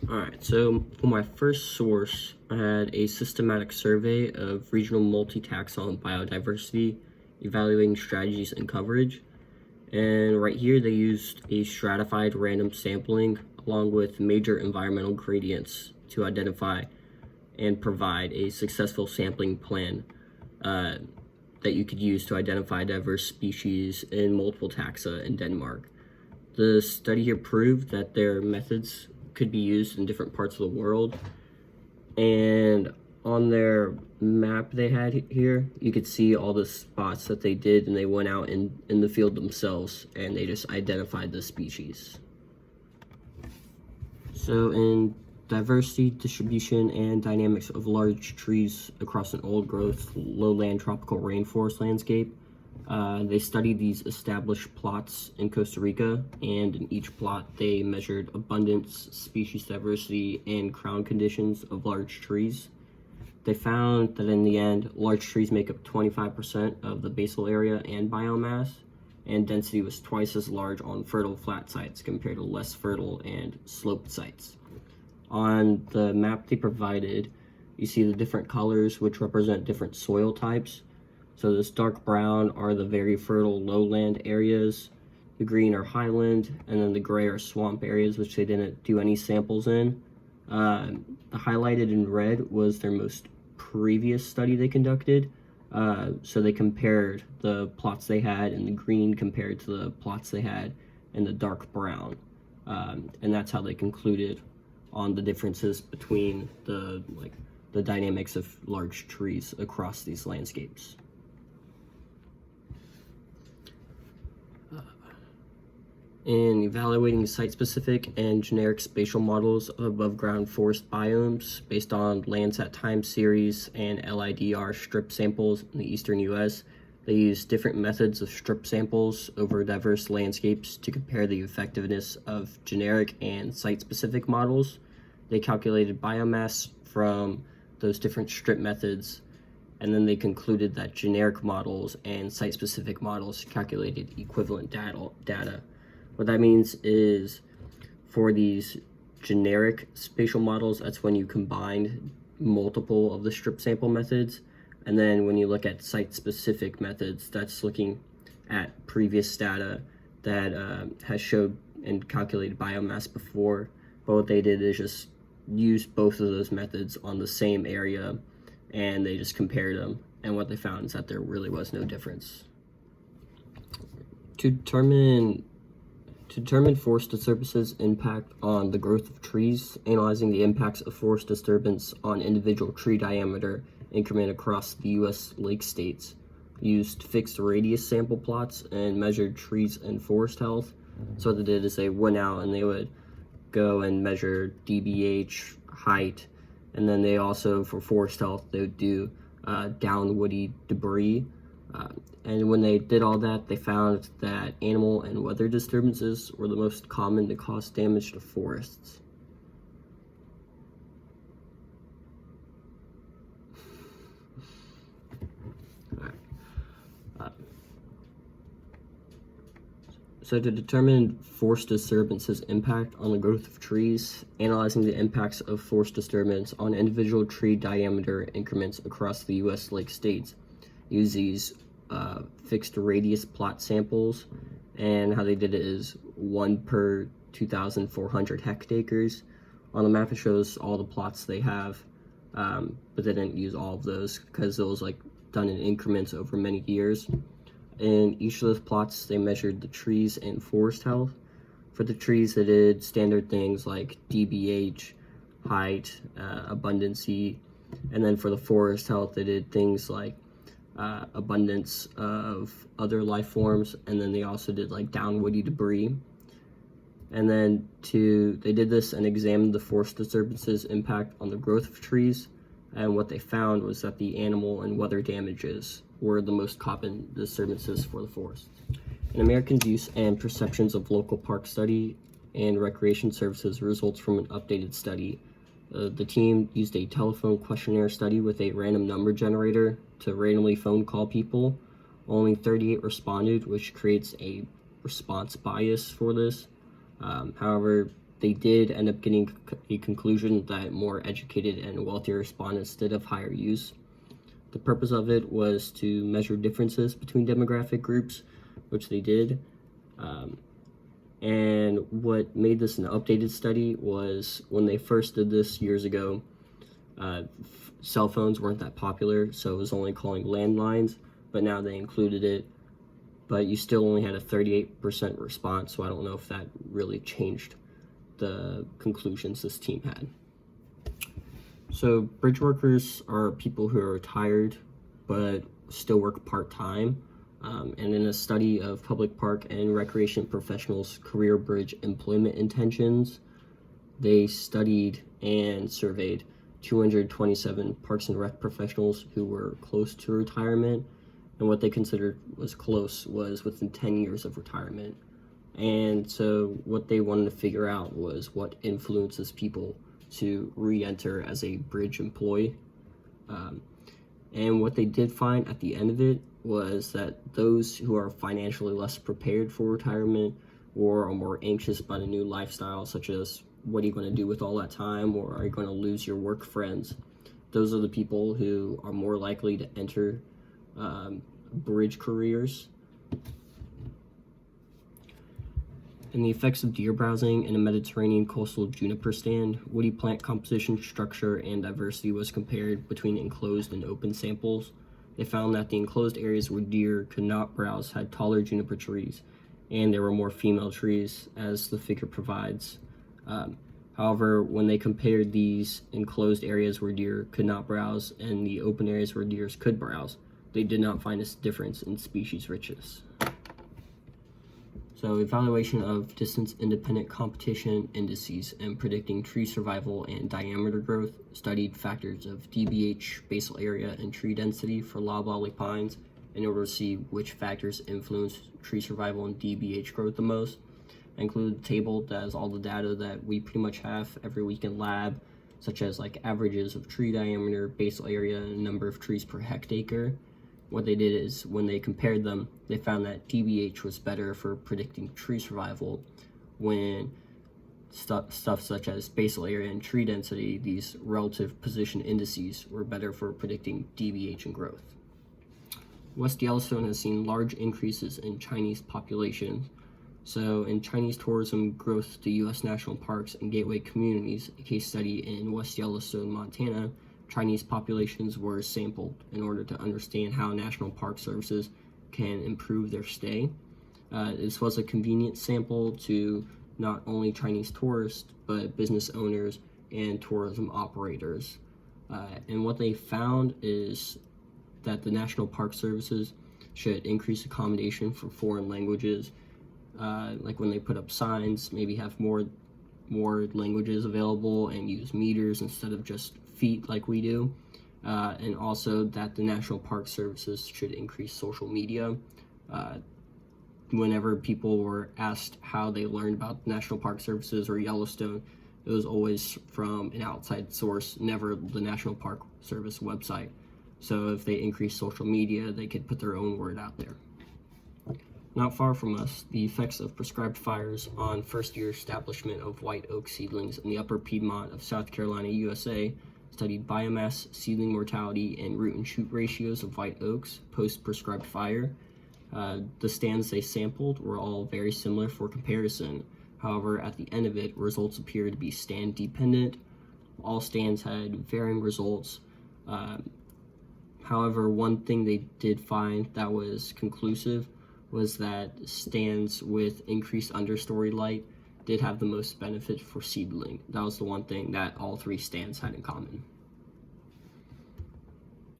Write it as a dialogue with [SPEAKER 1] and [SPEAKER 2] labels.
[SPEAKER 1] Alright, so for my first source, I had a systematic survey of regional multi-taxon biodiversity, evaluating strategies and coverage. And right here, they used a stratified random sampling along with major environmental gradients to identify and provide a successful sampling plan that you could use to identify diverse species in multiple taxa in Denmark. The study here proved that their methods could be used in different parts of the world, and on their map they had here, you could see all the spots that they did, and they went out in the field themselves and they just identified the species. So in diversity, distribution, and dynamics of large trees across an old growth lowland tropical rainforest landscape, they studied these established plots in Costa Rica, and in each plot they measured abundance, species diversity, and crown conditions of large trees. They found that in the end, large trees make up 25% of the basal area and biomass, and density was twice as large on fertile flat sites compared to less fertile and sloped sites. On the map they provided, you see the different colors which represent different soil types. So this dark brown are the very fertile lowland areas, the green are highland, and then the gray are swamp areas, which they didn't do any samples in. The highlighted in red was their most previous study they conducted. So they compared the plots they had in the green compared to the plots they had in the dark brown. And that's how they concluded on the differences between the dynamics of large trees across these landscapes. In evaluating site-specific and generic spatial models of above-ground forest biomes based on Landsat time series and LIDR strip samples in the eastern U.S., they used different methods of strip samples over diverse landscapes to compare the effectiveness of generic and site-specific models. They calculated biomass from those different strip methods, and then they concluded that generic models and site-specific models calculated equivalent data. What that means is, for these generic spatial models, that's when you combine multiple of the strip sample methods. And then when you look at site-specific methods, that's looking at previous data that has showed and calculated biomass before. But what they did is just use both of those methods on the same area, and they just compared them. And what they found is that there really was no difference. To determine forest disturbances' impact on the growth of trees, analyzing the impacts of forest disturbance on individual tree diameter increment across the U.S. lake states, used fixed radius sample plots and measured trees and forest health. So what they did is they went out and they would go and measure DBH, height, and then they also, for forest health, they would do down woody debris. And when they did all that, they found that animal and weather disturbances were the most common to cause damage to forests. So to determine forest disturbances' impact on the growth of trees, analyzing the impacts of forest disturbance on individual tree diameter increments across the U.S. lake states, use these fixed radius plot samples, and how they did it is 1 per 2,400 hectares. On the map it shows all the plots they have, but they didn't use all of those because those done in increments over many years. In each of those plots they measured the trees and forest health. For the trees they did standard things like DBH, height, abundancy, and then for the forest health they did things like abundance of other life forms, and then they also did down woody debris. And then they did this and examined the forest disturbances impact on the growth of trees, and what they found was that the animal and weather damages were the most common disturbances for the forest. An American's use and perceptions of local park study and recreation services results from an updated study. The team used a telephone questionnaire study with a random number generator to randomly phone call people. Only 38 responded, which creates a response bias for this. However, they did end up getting a conclusion that more educated and wealthier respondents did have higher use. The purpose of it was to measure differences between demographic groups, which they did. And what made this an updated study was when they first did this years ago, cell phones weren't that popular, so it was only calling landlines, but now they included it. But you still only had a 38% response, so I don't know if that really changed the conclusions this team had. So bridge workers are people who are retired but still work part-time. And in a study of public park and recreation professionals' career bridge employment intentions, they studied and surveyed 227 Parks and Rec professionals who were close to retirement, and what they considered was close was within 10 years of retirement. And so what they wanted to figure out was what influences people to re-enter as a bridge employee. And what they did find at the end of it was that those who are financially less prepared for retirement or are more anxious about a new lifestyle, such as what are you going to do with all that time, or are you going to lose your work friends, those are the people who are more likely to enter bridge careers. And the effects of deer browsing in a Mediterranean coastal juniper stand, woody plant composition, structure, and diversity was compared between enclosed and open samples. They found that the enclosed areas where deer could not browse had taller juniper trees, and there were more female trees, as the figure provides. However, when they compared these enclosed areas where deer could not browse and the open areas where deer could browse, they did not find a difference in species richness. So, evaluation of distance-independent competition indices and predicting tree survival and diameter growth studied factors of DBH, basal area, and tree density for loblolly pines in order to see which factors influence tree survival and DBH growth the most. I included a table that has all the data that we pretty much have every week in lab, such as like averages of tree diameter, basal area, and number of trees per hectare. What they did is when they compared them, they found that DBH was better for predicting tree survival when stuff such as basal area and tree density, these relative position indices, were better for predicting DBH and growth. West Yellowstone has seen large increases in Chinese populations. So in Chinese tourism growth to U.S. national parks and gateway communities, a case study in West Yellowstone, Montana, Chinese populations were sampled in order to understand how National Park Services can improve their stay. This was a convenient sample to not only Chinese tourists, but business owners and tourism operators. And what they found is that the National Park Services should increase accommodation for foreign languages, like when they put up signs, maybe have more languages available and use meters instead of just feet like we do, and also that the National Park Services should increase social media. Whenever people were asked how they learned about National Park Services or Yellowstone, it was always from an outside source, never the National Park Service website. So if they increase social media, they could put their own word out there. Not far from us, the effects of prescribed fires on first-year establishment of white oak seedlings in the upper Piedmont of South Carolina, USA, studied biomass, seedling mortality, and root and shoot ratios of white oaks post-prescribed fire. The stands they sampled were all very similar for comparison. However, at the end of it, results appeared to be stand-dependent. All stands had varying results. However, one thing they did find that was conclusive was that stands with increased understory light did have the most benefit for seedling. That was the one thing that all three stands had in common.